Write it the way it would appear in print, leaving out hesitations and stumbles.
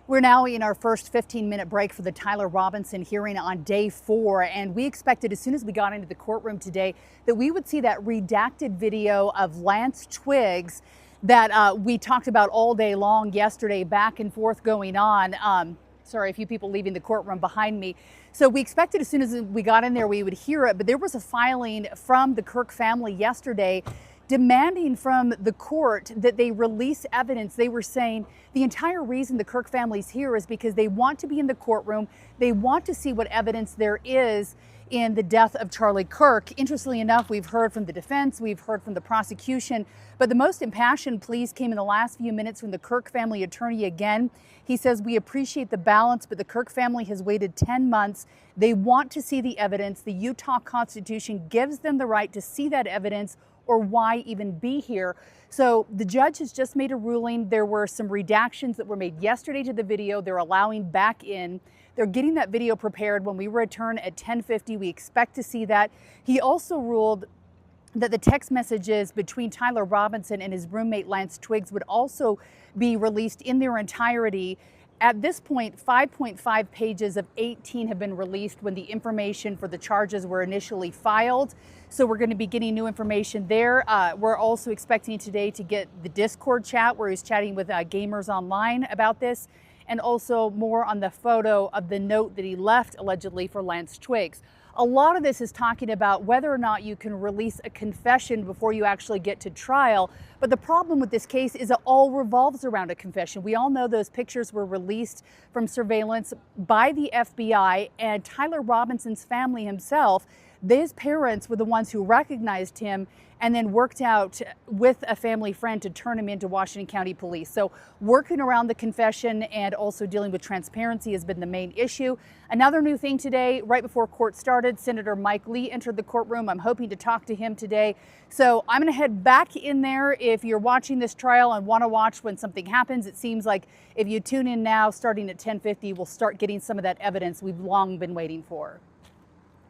We're now in our first 15-minute break for the Tyler Robinson hearing on day 4, and we expected as soon as we got into the courtroom today that we would see that redacted video of Lance Twiggs that we talked about all day long yesterday, back and forth going on. Sorry, a few people leaving the courtroom behind me. So we expected as soon as we got in there we would hear it, but there was a filing from the Kirk family yesterday demanding from the court that they release evidence. They were saying the entire reason the Kirk family's here is because they want to be in the courtroom. They want to see what evidence there is in the death of Charlie Kirk. Interestingly enough, we've heard from the defense, we've heard from the prosecution, but the most impassioned pleas came in the last few minutes from the Kirk family attorney again. He says, "We appreciate the balance, but the Kirk family has waited 10 months. They want to see the evidence. The Utah Constitution gives them the right to see that evidence, or why even be here." So the judge has just made a ruling. There were some redactions that were made yesterday to the video. They're allowing back in. They're getting that video prepared. When we return at 10:50, we expect to see that. He also ruled that the text messages between Tyler Robinson and his roommate Lance Twiggs would also be released in their entirety. At this point, 5.5 pages of 18 have been released when the information for the charges were initially filed. So we're going to be getting new information there. We're also expecting today to get the Discord chat where he's chatting with gamers online about this, and also more on the photo of the note that he left allegedly for Lance Twiggs. A lot of this is talking about whether or not you can release a confession before you actually get to trial. But the problem with this case is it all revolves around a confession. We all know those pictures were released from surveillance by the FBI, and Tyler Robinson's family himself, his parents were the ones who recognized him and then worked out with a family friend to turn him into Washington County Police. So working around the confession and also dealing with transparency has been the main issue. Another new thing today, right before court started, Senator Mike Lee entered the courtroom. I'm hoping to talk to him today. So I'm going to head back in there. If you're watching this trial and want to watch when something happens, it seems like if you tune in now, starting at 10:50, we'll start getting some of that evidence we've long been waiting for.